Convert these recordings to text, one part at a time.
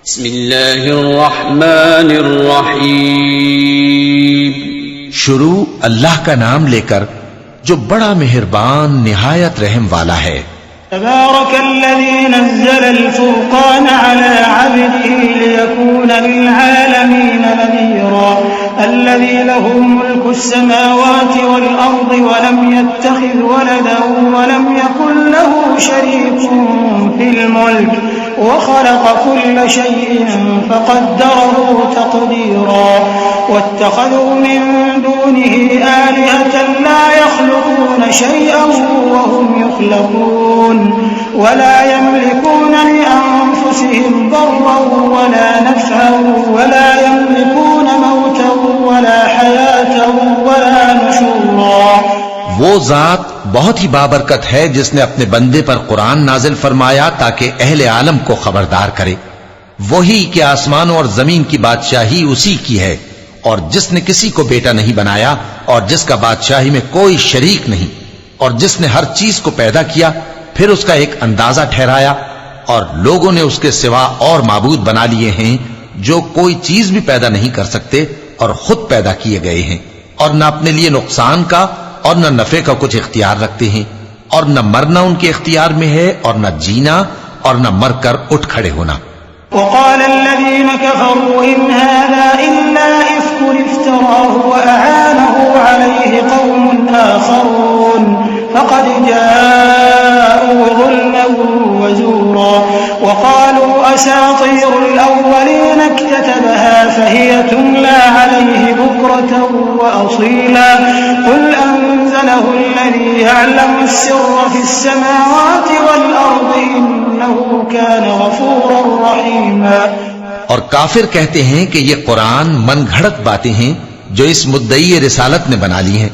बिस्मिल्लाहिर्रहमानिर्रहीम। शुरू अल्लाह का नाम लेकर जो बड़ा मेहरबान निहायत रहम वाला है। तबारकल्लज़ी नज़्ज़लल फ़ुरक़ान अला अब्दिही लियकूना लिलआलमीन नज़ीरा अल्लज़ी लहू मुल्कुस समावाति वल अर्दि वलम यत्तख़िज़ वलदन वलम यकुल लहू शरीकुन फिल मुल्क वख़लक़ कुल्ल शैइन फ़क़द्दरहू तक़दीरा वत्तख़ज़ू मिन दूनिही आलिहतन ला यख़्लुक़ून शैअन वहुम युख़्लक़ून वला यमलिकून लिअन्फुसिहिम दर्रन वला नफ़अन वला यमलिकून मौतन वला हयातन वला नुशूरा। वो जात बहुत ही बाबरकत है जिसने अपने बंदे पर कुरान नाजिल फरमाया ताकि अहले आलम को खबरदार करे। वही कि आसमानों और जमीन की बादशाही उसी की है और जिसने किसी को बेटा नहीं बनाया और जिसका बादशाही में कोई शरीक नहीं और जिसने हर चीज को पैदा किया फिर उसका एक अंदाजा ठहराया और लोगों ने उसके सिवा और माबूद बना लिए हैं जो कोई चीज भी पैदा नहीं कर सकते और खुद पैदा किए गए हैं और न अपने लिए नुकसान का और न नफे का कुछ इख्तियार रखते हैं और न मरना उनके इख्तियार में है और न जीना और न मरकर उठ खड़े होना। वक़ाल अल्लज़ीन कफ़रू इन हाज़ा इल्ला इफ़्कुन इफ़्तराहु व अआनहु अलैहि क़ौमुन आख़रून फ़क़द जाअू ज़ुल्मन व ज़ूरा वक़ालू असातीरुल अव्वलीन इक्ततबहा फ़हिय तुमला अलैहि बुक्रतन व असीला क़ुल अंज़लहु अल्लज़ी यअलमु अस्सिर्र फ़िस्समावाति वल अर्दि इन्नहु कान गफ़ूरन रहीमा। और काफिर कहते हैं कि ये कुरान मन घड़त बातें हैं जो इस मुद्दई रिसालत ने बना ली हैं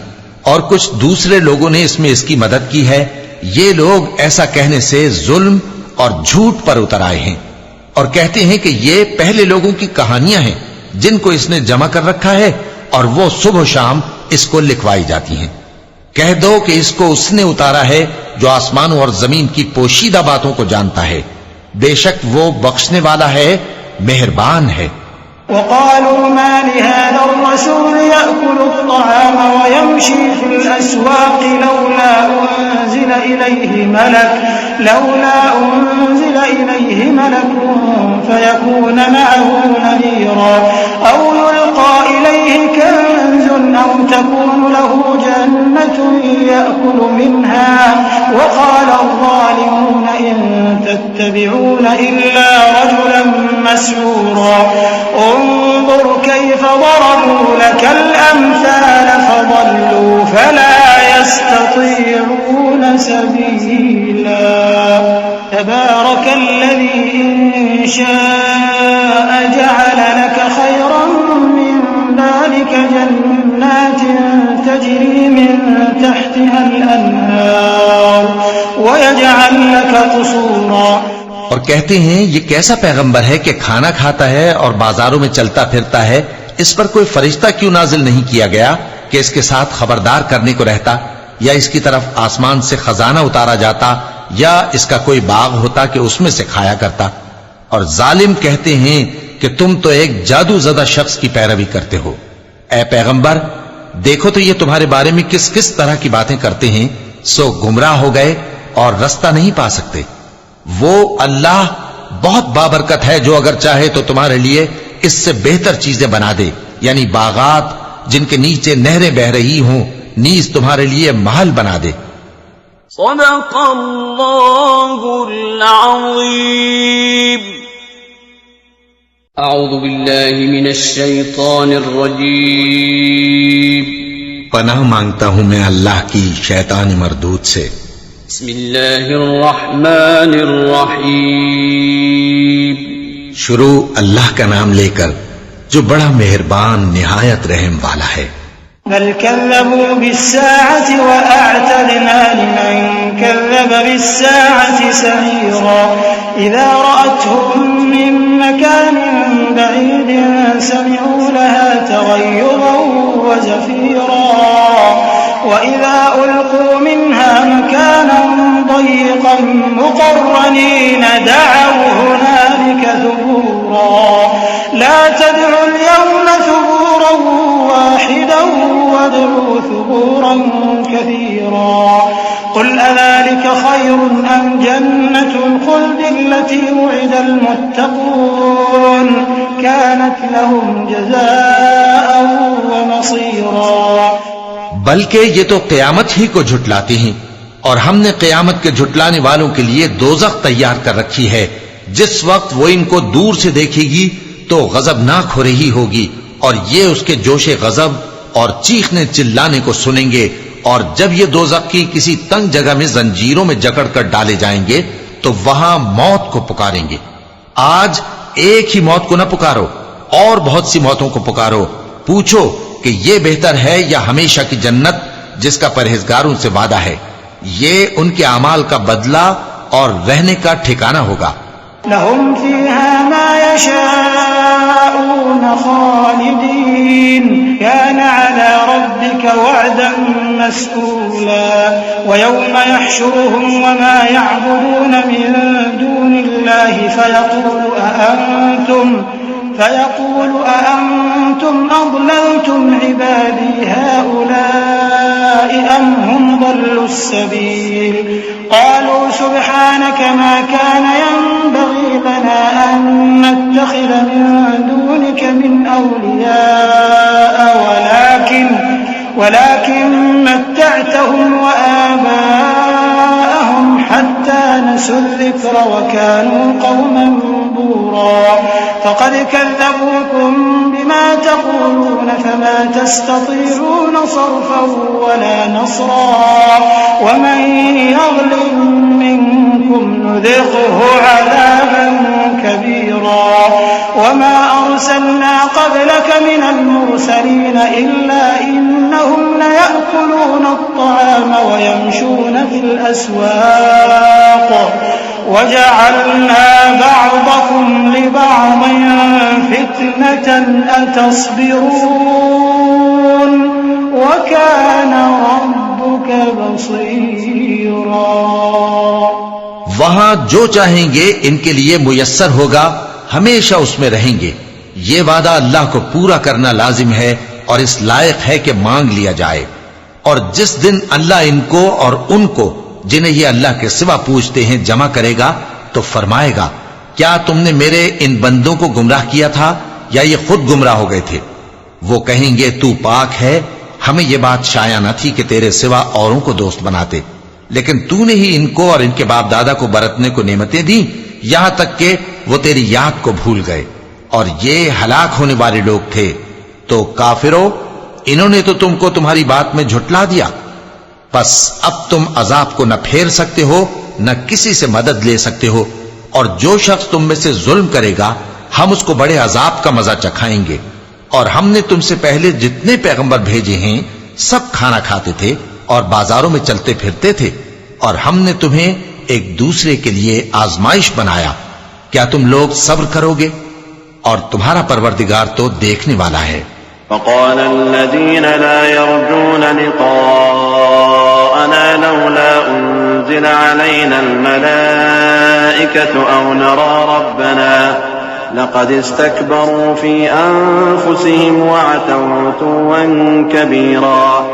और कुछ दूसरे लोगों ने इसमें इसकी मदद की है। ये लोग ऐसा कहने से जुल्म और झूठ पर उतर आए हैं और कहते हैं कि ये पहले लोगों की कहानियां हैं जिनको इसने जमा कर रखा है और वो सुबह शाम इसको लिखवाई जाती हैं। कह दो कि इसको उसने उतारा है जो आसमानों और जमीन की पोशीदा बातों को जानता है। बेशक वो बख्शने वाला है, मेहरबान है। वक़ालू मा लिहाज़ा अर्रसूल यअकुलु अत्तआम व यमशी फिल अस्वाक़ लौला उन्ज़िला इलैहि मलकुन फयकून मअहू नज़ीरा औ युल्क़ा इलैहि कंज़ुन औ तकून लहू जन्नतुन यअकुलु मिन्हा वक़ाल अज़्ज़ालिमून इन तत्तबिऊन इल्ला रजुलन मस्हूरा انظر كيف ضربوا لك الأمثال فضلوا فلا يستطيعون سبيلا تبارك الذي إن شاء جعل لك خيرا من ذلك جنات تجري من تحتها الأنهار ويجعل لك قصورا। और कहते हैं ये कैसा पैगंबर है कि खाना खाता है और बाजारों में चलता फिरता है, इस पर कोई फरिश्ता क्यों नाजिल नहीं किया गया कि इसके साथ खबरदार करने को रहता या इसकी तरफ आसमान से खजाना उतारा जाता या इसका कोई बाग होता कि उसमें से खाया करता। और जालिम कहते हैं कि तुम तो एक जादू ज़दा शख्स की पैरवी करते हो। ऐ पैगंबर देखो तो ये तुम्हारे बारे में किस किस तरह की बातें करते हैं, सो गुमराह हो गए और रास्ता नहीं पा सकते। वो अल्लाह बहुत बाबरकत है जो अगर चाहे तो तुम्हारे लिए इससे बेहतर चीजें बना दे, यानी बागात जिनके नीचे नहरें बह रही हों, नीज तुम्हारे लिए महल बना दे। सदक़ल्लाहुल अज़ीम। अऊज़ु बिल्लाहि मिनश शैतानिर रजीम। पनाह मांगता हूं मैं अल्लाह की शैतान मरदूद से। बिस्मिल्लाहिर्रहमानिर्रहीम। शुरू अल्लाह का नाम लेकर जो बड़ा मेहरबान निहायत रहम वाला है। बल कज़्ज़बू बिस्साअति व अअतदना लिमन कज़्ज़ब बिस्साअति सईरा इज़ा रअतहुम मिन मकानिन बईदिन समिऊ लहा तग़य्युज़न व ज़फ़ीरा व इज़ा उल्क़ू मिन्हा मकानन ضيقا مقرنين دعوا هنالك ثبورا لا تدعوا اليوم ثبورا واحدا وادعوا ثبورا كثيرا قل أذلك خير أم جنة الخلد التي وعد المتقون كانت لهم جزاء ومصيرا। बल्कि ये तो क़यामत ही को झुटलाते हैं और हमने क़यामत के झुटलाने वालों के लिए दोज़ख तैयार कर रखी है। जिस वक्त वो इनको दूर से देखेगी तो गजबनाक हो रही होगी और ये उसके जोशे गजब और चीखने चिल्लाने को सुनेंगे। और जब ये दोज़ख की किसी तंग जगह में जंजीरों में जकड़ कर डाले जाएंगे तो वहां मौत को पुकारेंगे। आज एक ही मौत को न पुकारो और बहुत सी मौतों को पुकारो। पूछो कि ये बेहतर है या हमेशा की जन्नत जिसका परहेजगारों से वादा है। ये उनके अमाल का बदला और रहने का ठिकाना होगा। लहुम फीहा मा यशाऊन खालिदीन कान अला रब्बिका वअदन मस्ऊला व यौम यहशुरुहुम व मा यअबुदून मिन दूनिल्लाहि फयक़ूलु अअंतुम अضللتم عبادي هؤلاء أم هم ضلوا السبيل قالوا سبحانك ما كان ينبغي لنا أن نتخذ من دونك من أولياء ولكن متعتهم وآباءهم حتى نسوا الذكر وكانوا قوما بورا فقد كذبوكم بما تقولون فما تستطيعون صرفا ولا نصرا ومن يظلم منكم نذقه عذابا كبيرا وما أرسلنا قبلك من المرسلين إلا إنهم ليأكلون الطعام ويمشون في الأسواق وجعلنا بعضكم لبعض فتنة أتصبرون وكان ربك بصيرا। वहां जो चाहेंगे इनके लिए मुयस्सर होगा, हमेशा उसमें रहेंगे। ये वादा अल्लाह को पूरा करना लाजिम है और इस लायक है कि मांग लिया जाए। और जिस दिन अल्लाह इनको और उनको जिन्हें ये अल्लाह के सिवा पूजते हैं जमा करेगा तो फरमाएगा, क्या तुमने मेरे इन बंदों को गुमराह किया था या ये खुद गुमराह हो गए थे? वो कहेंगे, तू पाक है, हमें ये बात शाया न थी कि तेरे सिवा औरों को दोस्त बनाते, लेकिन तूने ही इनको और इनके बाप दादा को बरतने को नेमतें दी, यहां तक कि वो तेरी याद को भूल गए और ये हलाक होने वाले लोग थे। तो काफिरों, इन्होंने तो तुमको तुम्हारी बात में झुटला दिया। बस अब तुम अजाब को न फेर सकते हो न किसी से मदद ले सकते हो, और जो शख्स तुम में से जुल्म करेगा हम उसको बड़े अजाब का मजा चखाएंगे। और हमने तुमसे पहले जितने पैगंबर भेजे हैं सब खाना खाते थे और बाजारों में चलते फिरते थे, और हमने तुम्हें एक दूसरे के लिए आजमाइश बनाया। क्या तुम लोग सब्र करोगे? और तुम्हारा परवरदिगार तो देखने वाला है। وقال الذين لا يرجون لقاءنا لولا أنزل علينا الملائكة أو نرى ربنا لقد استكبروا في أنفسهم وعتوا عتوا كبيرا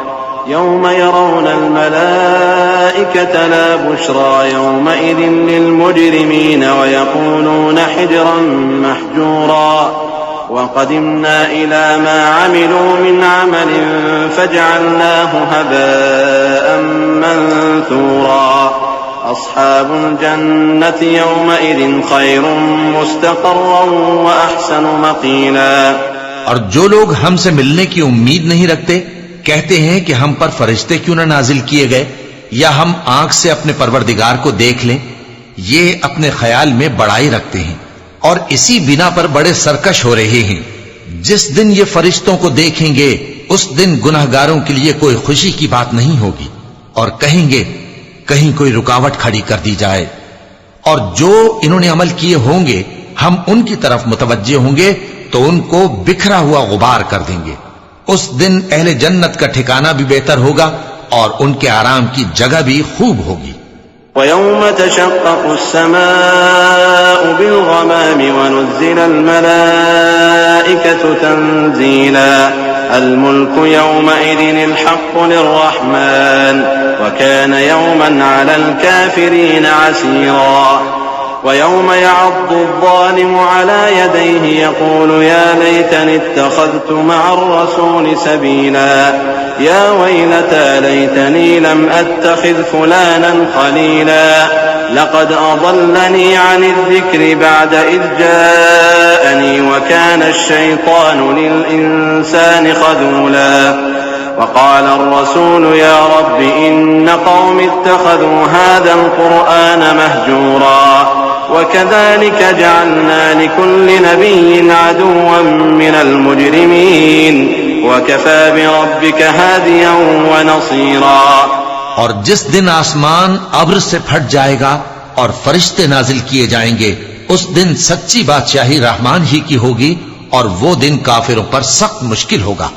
يوم يرون الملائكة لا بشرى يومئذ للمجرمين ويقولون حجرا محجورا وقدمنا إلى ما عملوا من عمل فجعلناه هباء منثورا أصحاب الجنة يومئذ خير مستقرا وأحسن مقيلا। और जो लोग हमसे मिलने की उम्मीद नहीं रखते कहते हैं कि हम पर फरिश्ते क्यों न नाजिल किए गए या हम आंख से अपने परवरदिगार को देख लें। ये अपने ख्याल में बड़ाई रखते हैं और इसी बिना पर बड़े सरकश हो रहे हैं। जिस दिन ये फरिश्तों को देखेंगे उस दिन गुनाहगारों के लिए कोई खुशी की बात नहीं होगी और कहेंगे कहीं कोई रुकावट खड़ी कर दी जाए। और जो इन्होंने अमल किए होंगे हम उनकी तरफ मुतवज्जे होंगे तो उनको बिखरा हुआ गुबार कर देंगे। उस दिन अहले जन्नत का ठिकाना भी बेहतर होगा और उनके आराम की जगह भी खूब होगी। ويوم تشقق السماء بالغمام ونزل الملائكة تنزيلا الملك يومئذ الحق للرحمن وكان يوما على الكافرين عسيرا ويوم يعض الظالم على يديه يقول يا ليتني اتخذت مع الرسول سبيلا يا ويلتى ليتني لم أتخذ فلانا خليلا لقد أضلني عن الذكر بعد إذ جاءني وكان الشيطان للإنسان خذولا وقال الرسول يا رب إن قوم اتخذوا هذا القرآن مهجورا وكذلك جعلنا لكل نبي عدوا من المجرمين وكفى بربك هاديا ونصيرا और जिस दिन आसमान अब्र से फट जाएगा और फरिश्ते नाजिल किए जाएंगे उस दिन सच्ची बादशाही रहमान ही की होगी और वो दिन काफिरों पर सख्त मुश्किल होगा।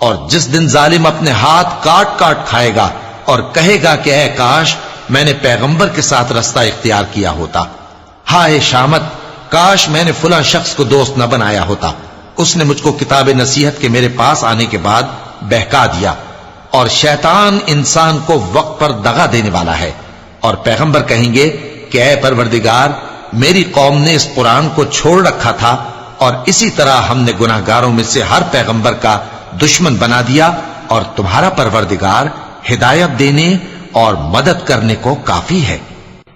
और जिस दिन जालिम अपने हाथ काट काट खाएगा और कहेगा कि ऐ काश मैंने पैगंबर के साथ रास्ता इख्तियार किया होता, हाय शामत काश मैंने फुला शख्स को दोस्त न बनाया होता, उसने मुझको किताब नसीहत के मेरे पास आने के बाद बहका दिया। और शैतान इंसान को वक्त पर दगा देने वाला है। और पैगंबर कहेंगे कि ऐ परवरदिगार मेरी कौम ने इस कुरान को छोड़ रखा था और इसी तरह हमने गुनाहगारों में से हर पैगंबर का दुश्मन बना दिया और तुम्हारा परवरदिगार हिदायत देने और मदद करने को काफी है।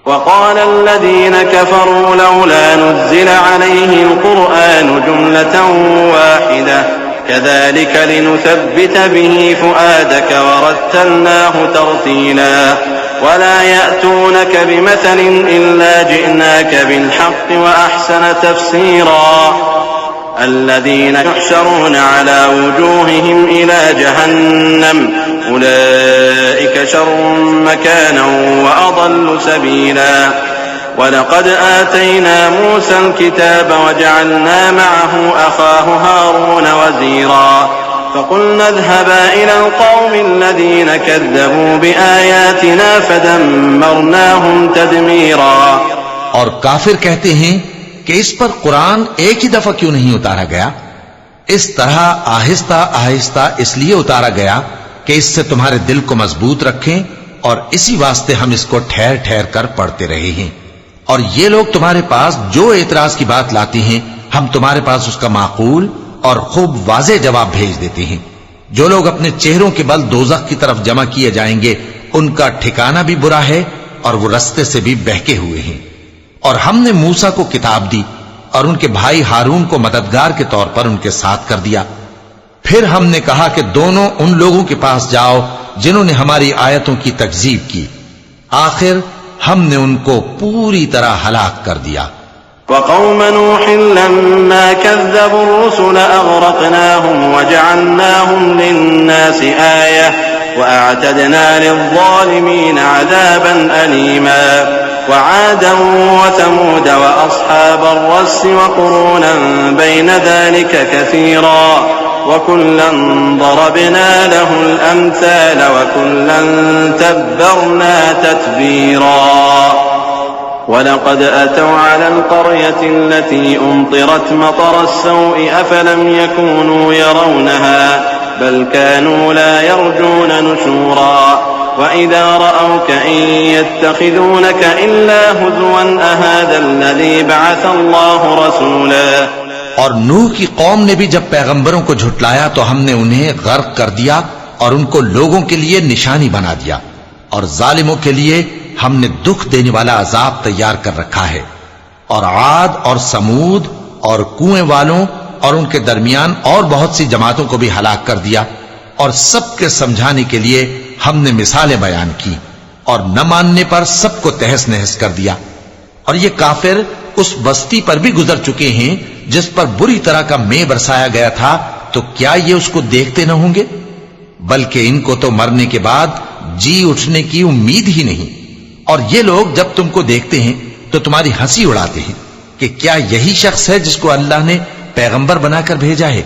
وقال الذين كفروا لولا نزل عليه القرآن جملة واحدة كذلك لنثبت به فؤادك ورتلناه ترتيلا ولا يأتونك بمثل إلا جئناك بالحق وأحسن تفسيرا الذين يحشرون على وجوههم إلى جهنم أولئك شر مكانا وأضل سبيلا ولقد آتينا موسى الكتاب وجعلنا معه أخاه هارون وزيرا فقلنا اذهبا إلى القوم الذين كذبوا بآياتنا فدمرناهم تدميرا। और काफिर कहते हैं कि इस पर कुरान एक ही दफा क्यों नहीं उतारा गया? इस तरह आहिस्ता आहिस्ता इसलिए उतारा गया कि इससे तुम्हारे दिल को मजबूत रखें और इसी वास्ते हम इसको ठहर ठहर कर पढ़ते रहे हैं। और ये लोग तुम्हारे पास जो एतराज की बात लाती हैं हम तुम्हारे पास उसका माकूल और खूब वाज़े जवाब भेज देते हैं। जो लोग अपने चेहरों के बल दोज़ख की तरफ जमा किए जाएंगे उनका ठिकाना भी बुरा है और वो रास्ते से भी बहके हुए हैं। और हमने मूसा को किताब दी और उनके भाई हारून को मददगार के तौर पर उनके साथ कर दिया। फिर हमने कहा कि दोनों उन लोगों के पास जाओ जिन्होंने हमारी आयतों की तकजीब की। आखिर हमने उनको पूरी तरह हलाक कर दिया। وقوم نوح لما كذبوا الرسل أغرقناهم وجعلناهم للناس آية وأعتدنا للظالمين عذابا أليما وعادا وثمود وأصحاب الرس وقرونا بين ذلك كثيرا وكلا ضربنا له الأمثال وكلا تبرنا تتبيرا ولقد أتوا على القرية التي أمطرت مطر السوء أفلم يكونوا يرونها بل كانوا لا يرجون نشورا وإذا رأوك إن يتخذونك إلا هزوا أهذا الذي بعث الله رسولا। और नूह की कौम ने भी जब पैगंबरों को झुटलाया तो हमने उन्हें गर्क कर दिया और उनको लोगों के लिए निशानी बना दिया और जालिमों के लिए हमने दुख देने वाला अजाब तैयार कर रखा है। और आद और समूद और कुएं वालों और उनके दरमियान और बहुत सी जमातों को भी हलाक कर दिया और सबके समझाने के लिए हमने मिसालें बयान की और न मानने पर सबको तहस नहस कर दिया। और ये काफिर उस बस्ती पर भी गुजर चुके हैं जिस पर बुरी तरह का मेह बरसाया गया था, तो क्या ये उसको देखते न होंगे? बल्कि इनको तो मरने के बाद जी उठने की उम्मीद ही नहीं। और ये लोग जब तुमको देखते हैं तो तुम्हारी हंसी उड़ाते हैं कि क्या यही शख्स है जिसको अल्लाह ने पैगंबर बनाकर भेजा है?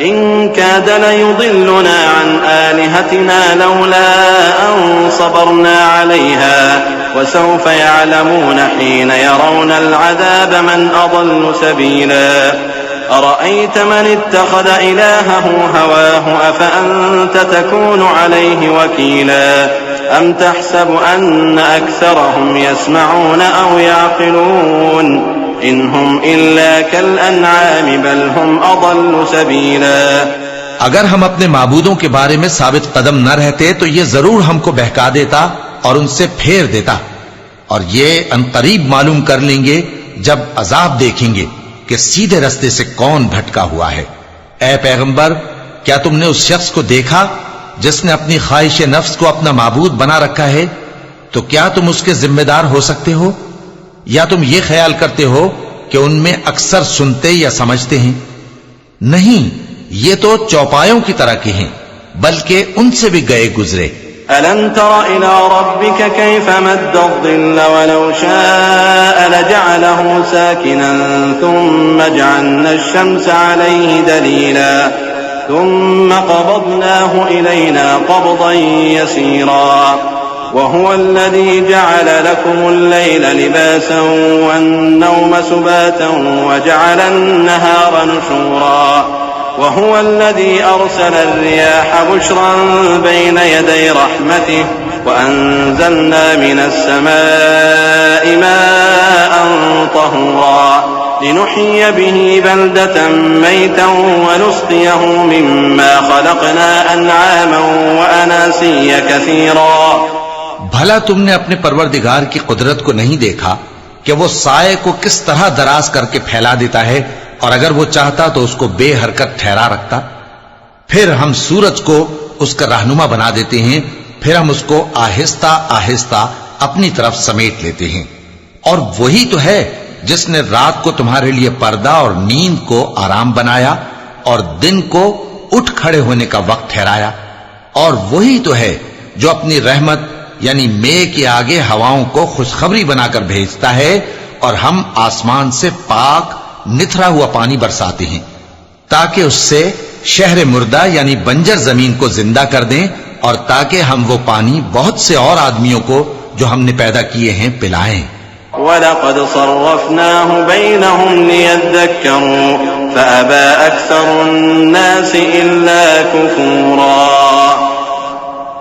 إن كاد ليضلنا عن آلهتنا لولا أن صبرنا عليها वसौफ यअलमून हीन यरौनल अज़ाब मन अज़ल्लु सबीला अरअयत मन इत्तखज़ इलाहहु हवाहु अफअन्त तकूनु अलैहि वकीला अम तहसबु अन्न अक्सरहुम यस्मऊन औ यअक़िलून इनहुम इल्ला कल अन्आम बल हुम अज़ल्लु सबीला। अगर हम अपने माबूदों के बारे में साबित कदम न रहते तो ये जरूर हमको बहका देता और उनसे फेर देता, और ये अनकरीब मालूम कर लेंगे जब अजाब देखेंगे कि सीधे रास्ते से कौन भटका हुआ है। ऐ पैगंबर, क्या तुमने उस शख्स को देखा जिसने अपनी ख्वाहिश नफ्स को अपना माबूद बना रखा है? तो क्या तुम उसके जिम्मेदार हो सकते हो? या तुम ये ख्याल करते हो कि उनमें अक्सर सुनते या समझते हैं? नहीं, ये तो चौपायों की तरह के हैं, बल्कि उनसे भी गए गुजरे। अलम तर इला रब्बिक कैफ मद्दद्दिल वलौ शाअ लजअलहु साकिनन थुम्मा जअलना अश-शम्स अलैहि दलीला थुम्मा क़बضनाहु इलैना क़ब्ज़न यसीरा वहुव अल्लज़ी जअल लकुमुल लैला लिबासन वन-नौम सुबातन वजअल अन-नहारा नुशूरा वहुव अल्लज़ी अरसल अर्रियाह बुश्रन बैन यदै रहमतिह वअन्ज़लना मिनस समाइ माअन तहूरा लिनुह्यिय बिही बल्दतन मैतन वनुस्क़ियहु मिम्मा ख़लक़ना अनआमन वअनासिय्य कसीरा। भला तुमने अपने परवरदिगार की कुदरत को नहीं देखा कि वो साए को किस तरह दराज करके फैला देता है, और अगर वो चाहता तो उसको बेहरकत ठहरा रखता। फिर हम सूरज को उसका रहनुमा बना देते हैं, फिर हम उसको आहिस्ता आहिस्ता अपनी तरफ समेट लेते हैं। और वही तो है जिसने रात को तुम्हारे लिए पर्दा और नींद को आराम बनाया और दिन को उठ खड़े होने का वक्त ठहराया। और वही तो है जो अपनी रहमत यानी मेघ के आगे हवाओं को खुशखबरी बनाकर भेजता है, और हम आसमान से पाक निथरा हुआ पानी बरसाते हैं ताकि उससे शहर मुर्दा यानी बंजर जमीन को जिंदा कर दें, और ताकि हम वो पानी बहुत से और आदमियों को जो हमने पैदा किए हैं पिलाएं। वलक़द सर्रफ़नाहु बैनहुम लियद्दक्करू फ़अबा अक्सरुन्नासि इल्ला कुफूरा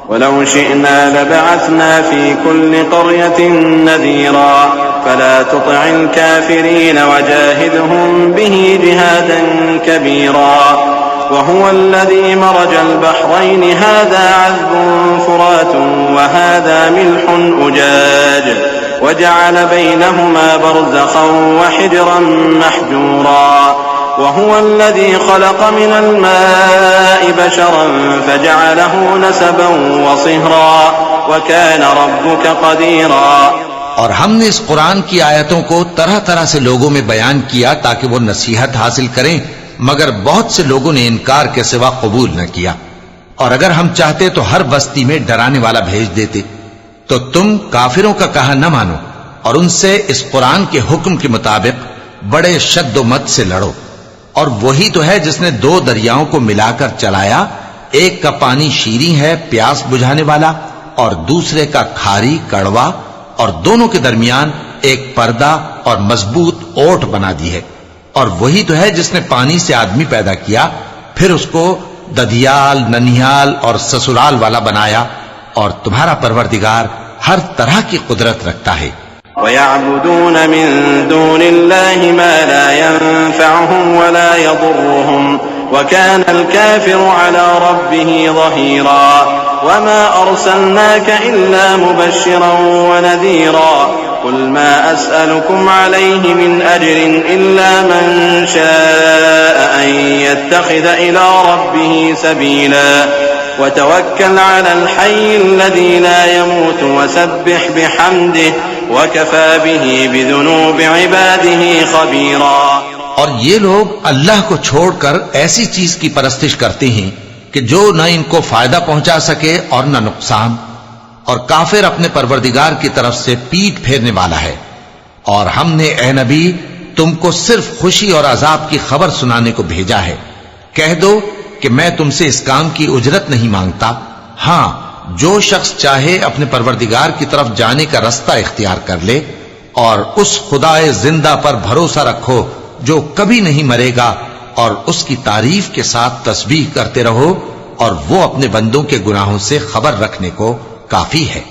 वलौ शिअना लबअथना फ़ी कुल्लि क़र्यतिन नज़ीरा फला तुतिअल काफ़िरीन वजाहिदहुम बिही जिहादन कबीरा वहुव अल्लज़ी मरजल बहरैनि हाज़ा अज़्बुन फ़ुरातुन वहाज़ा मिल्हुन उजाज वजअल बैनहुमा बरज़ख़न वहिज्रन महजूरा वहुव अल्लज़ी ख़लक़ मिनल माइ बशरन फ़जअलहु नसबन वसिहरा वकान रब्बुक क़दीरा। और हमने इस कुरान की आयतों को तरह तरह से लोगों में बयान किया ताकि वो नसीहत हासिल करें, मगर बहुत से लोगों ने इनकार के सिवा कबूल न किया। और अगर हम चाहते तो हर बस्ती में डराने वाला भेज देते। तो तुम काफिरों का कहा न मानो और उनसे इस कुरान के हुक्म के मुताबिक बड़े शद्दोमत से लड़ो। और वही तो है जिसने दो दरियाओं को मिलाकर चलाया, एक का पानी शीरी है प्यास बुझाने वाला, और दूसरे का खारी कड़वा, और दोनों के दरमियान एक पर्दा और मजबूत ओट बना दी है। और वही तो है जिसने पानी से आदमी पैदा किया, फिर उसको ददियाल, ननिहाल और ससुराल वाला बनाया, और तुम्हारा परवरदिगार हर तरह की कुदरत रखता है। वयअबुदून मिन दूनिल्लाहि मा ला यनफअहुम वला यदुर्रुहुम वकानल काफिरु अला रब्बिही ज़हीरा वमा अर्सलनाका इल्ला मुबश्शिरन वनज़ीरा कुल मा अस्अलुकुम अलैहि मिन अज्रिन इल्ला मन शाअ अन यत्तखिज़ इला रब्बिही सबीला वतवक्कल अलल हय्यिल लज़ी ला यमूतु वसब्बिह बिहम्दिहि वकफ़ा बिही बिज़ुनूबि इबादिही ख़बीरा। और ये लोग अल्लाह को छोड़कर ऐसी चीज की परस्तिश करते हैं कि जो न इनको फायदा पहुंचा सके और न नुकसान, और काफिर अपने परवरदिगार की तरफ से पीठ फेरने वाला है। और हमने ए नबी तुमको सिर्फ खुशी और अजाब की खबर सुनाने को भेजा है। कह दो कि मैं तुमसे इस काम की उजरत नहीं मांगता, हां जो शख्स चाहे अपने परवरदिगार की तरफ जाने का रास्ता इख्तियार कर ले और उस खुदाए जिंदा पर भरोसा रखो जो कभी नहीं मरेगा, और उसकी तारीफ के साथ तस्बीह करते रहो, और वो अपने बंदों के गुनाहों से खबर रखने को काफी है।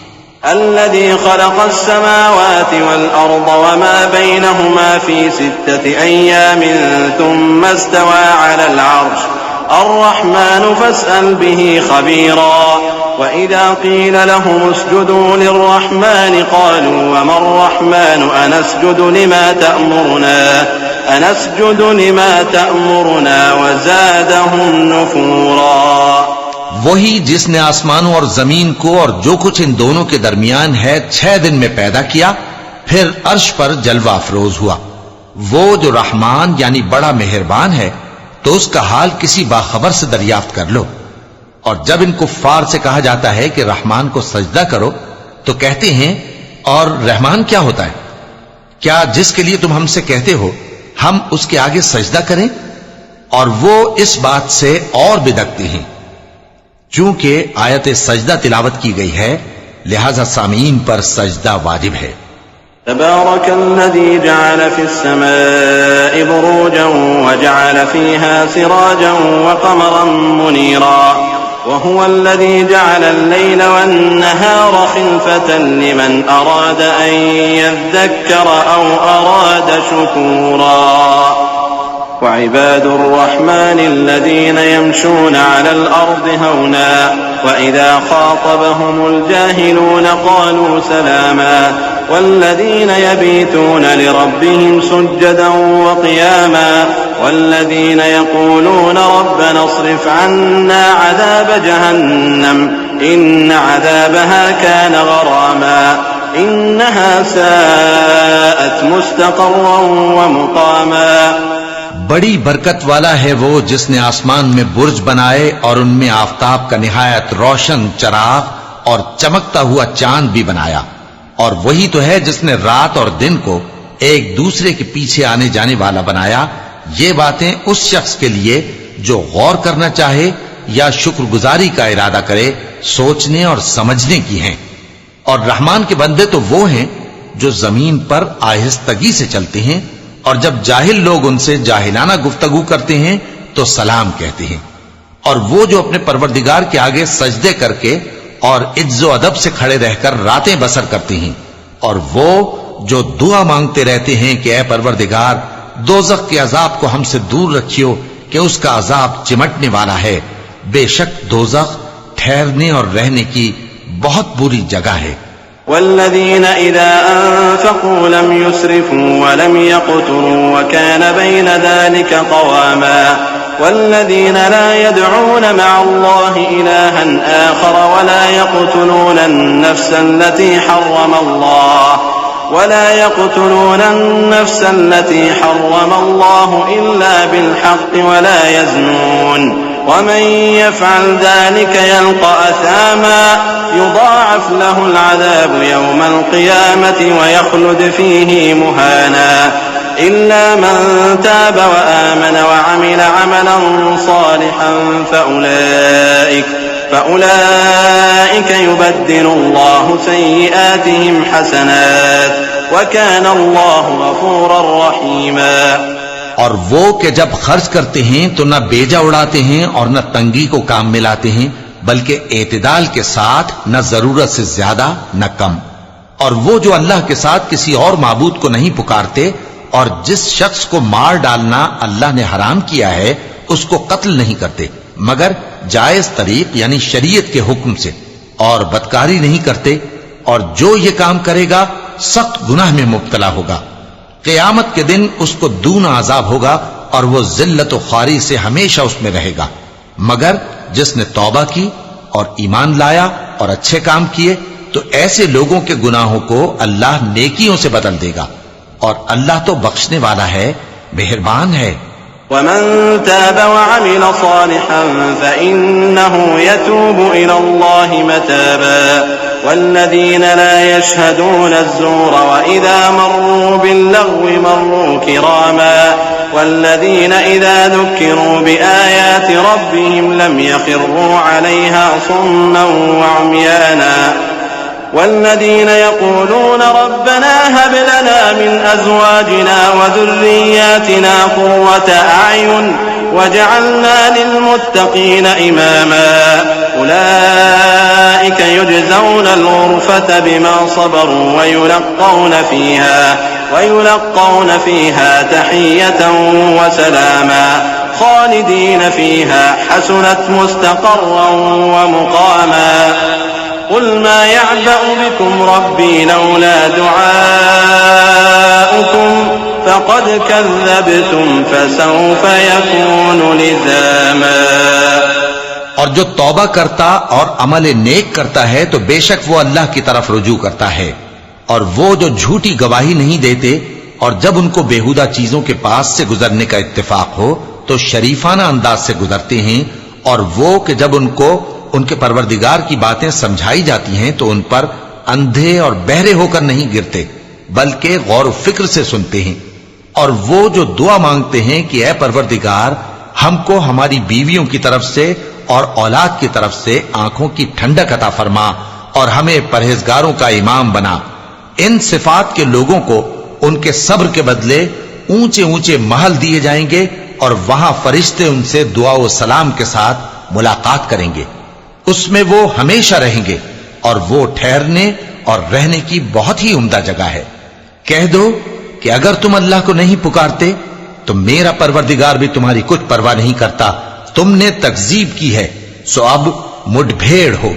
अल्लज़ी ख़लक़स समावाति वल अर्द वमा बैनहुमा फी सित्तति अय्यामिन सुम्मा इस्तवा अलल अर्श अर्रहमानु फस्अल बिही ख़बीरा व इज़ा क़ील लहुम उसजुदू लिर्रहमानि क़ालू वमर्रहमानु अनस्जुदु लिमा तअमुरुना व ज़ादहुम नुफूरा। वही जिसने आसमानों और जमीन को और जो कुछ इन दोनों के दरमियान है 6 दिन में पैदा किया, फिर अर्श पर जलवा अफरोज हुआ। वो जो रहमान यानी बड़ा मेहरबान है, तो उसका हाल किसी बाखबर से दरियाफ्त कर लो। और जब इन कुफ्फार से कहा जाता है कि रहमान को सजदा करो, तो कहते हैं, और रहमान क्या होता है? क्या जिसके लिए तुम हमसे कहते हो हम उसके आगे सजदा करें? और वो इस बात से और बिदकते हैं। चूंकि आयत सजदा तिलावत की गई है, लिहाजा सामीन पर सजदा वाजिब है। तबारकल्लज़ी जअल फिस्समाइ बुरूजन व जअल फीहा सिराजन व क़मरन मुनीरा व हुवल्लज़ी जअल अल-लैला वन-नहारा खिल्फतन लिमन अराद अन यज़्ज़क्कर औ अराद शुकूरा। वइबादुर रहमानिल्लज़ीन यमशून अलल अर्दि हौना वइज़ा ख़ातबहुमुल जाहिलून क़ालू सलामा वल्लज़ीन यबीतून लिरब्बिहिम सुज्जदन व क़ियामा वल्लज़ीन यक़ूलून रब्बना अस्रिफ अन्ना अज़ाब जहन्नम इन्न अज़ाबहा कान गरामा इन्नहा साअत मुस्तक़र्रन व मुक़ामा। बड़ी बरकत वाला है वो जिसने आसमान में बुर्ज बनाए और उनमें आफताब का निहायत रोशन चराग और चमकता हुआ चांद भी बनाया। और वही तो है जिसने रात और दिन को एक दूसरे के पीछे आने जाने वाला बनाया। ये बातें उस शख्स के लिए जो गौर करना चाहे या शुक्रगुजारी का इरादा करे, सोचने और समझने की हैं। और रहमान के बंदे तो वो हैं जो जमीन पर आहिस्तगी से चलते हैं, और जब जाहिल लोग उनसे जाहिलाना गुफ्तगू करते हैं तो सलाम कहते हैं। और वो जो अपने परवरदिगार के आगे सजदे करके और इज्जो अदब से खड़े रहकर रातें बसर करती हैं। और वो जो दुआ मांगते रहते हैं कि ऐ परवरदिगार, दोज़ख के अजाब को हमसे दूर रखियो कि उसका अजाब चिमटने वाला है। बेशक दोज़ख ठहरने और रहने की बहुत बुरी जगह है। वल्लज़ीन इज़ा अनफ़क़ू लम युस्रिफ़ू व लम यक़्तुरू व कान बैन ज़ालिका क़वामा वल्लज़ीन ला यदऊन मअल्लाहि इलाहन आख़र व ला यक़्तुलून अन-नफ़्स अल्लती हर्रम अल्लाहु इल्ला बिल-हक़्क़ि व ला यज़नून वमन यफ़अल ज़ालिका यल्क़ा असामा युज़ाअफ़ लहुल अज़ाबु यौमल क़ियामति व यख़्लुद फ़ीही मुहाना इल्ला मन ताब व आमन व अमिल अमलन सालिहन फ़उलाइक युबद्दिलुल्लाहु सय्यिआतिहिम हसनात व कान अल्लाहु गफ़ूरर रहीमा। और वो कि जब खर्च करते हैं तो न बेजा उड़ाते हैं और न तंगी को काम में लाते हैं, बल्कि एतदाल के साथ, न जरूरत से ज्यादा न कम। और वो जो अल्लाह के साथ किसी और माबूद को नहीं पुकारते, और जिस शख्स को मार डालना अल्लाह ने हराम किया है उसको कत्ल नहीं करते मगर जायज तरीक यानी शरीयत के हुक्म से, और बदकारी नहीं करते। और जो ये काम करेगा सख्त गुनाह में मुब्तला होगा। क़यामत के दिन उसको दूना अजाब होगा और वो जिल्लत व ख्वारी से हमेशा उसमें रहेगा। मगर जिसने तौबा की और ईमान लाया और अच्छे काम किए, तो ऐसे लोगों के गुनाहों को अल्लाह नेकियों से बदल देगा। और अल्लाह तो बख्शने वाला है, मेहरबान है। वमन ताब व अमिल सालिहन फइन्नहु यतूबु इलल्लाहि मताबा والذين لا يشهدون الزور وإذا مروا باللغو مروا كراما والذين إذا ذكروا بآيات ربهم لم يخروا عليها صما وعميانا والذين يقولون ربنا هب لنا من أزواجنا وذرياتنا قرة أعين وجعلنا للمتقين إماما أولئك يجزون الغرفة بما صبروا ويلقون فيها تحية وسلاما خالدين فيها حسنت مستقرا ومقاما قل ما يعبأ بكم ربي لولا دعاؤكم فقد كذبتم فسوف يكون لزاما और जो तौबा करता और अमल नेक करता है तो बेशक वो अल्लाह की तरफ रुजू करता है। और वो जो झूठी गवाही नहीं देते और जब उनको बेहुदा चीजों के पास से गुजरने का इत्तेफाक हो तो शरीफाना अंदाज से गुजरते हैं। और वो कि जब उनको उनके परवरदिगार की बातें समझाई जाती हैं तो उन पर अंधे और बहरे होकर नहीं गिरते बल्कि गौर फिक्र से सुनते हैं। और वो जो दुआ मांगते हैं कि ऐ परवरदिगार हमको हमारी बीवियों की तरफ से और औलाद की तरफ से आंखों की ठंडक अता फरमा और हमें परहेजगारों का इमाम बना। इन सिफात के लोगों को उनके सब्र के बदले ऊंचे ऊंचे महल दिए जाएंगे और वहां फरिश्ते उनसे दुआ व सलाम के साथ मुलाकात करेंगे। उसमें वो हमेशा रहेंगे और वो ठहरने और रहने की बहुत ही उम्दा जगह है। कह दो कि अगर तुम अल्लाह को नहीं पुकारते तो मेरा परवरदिगार भी तुम्हारी कुछ परवाह नहीं करता। तुमने तकजीब की है सो अब मुठभेड़ हो।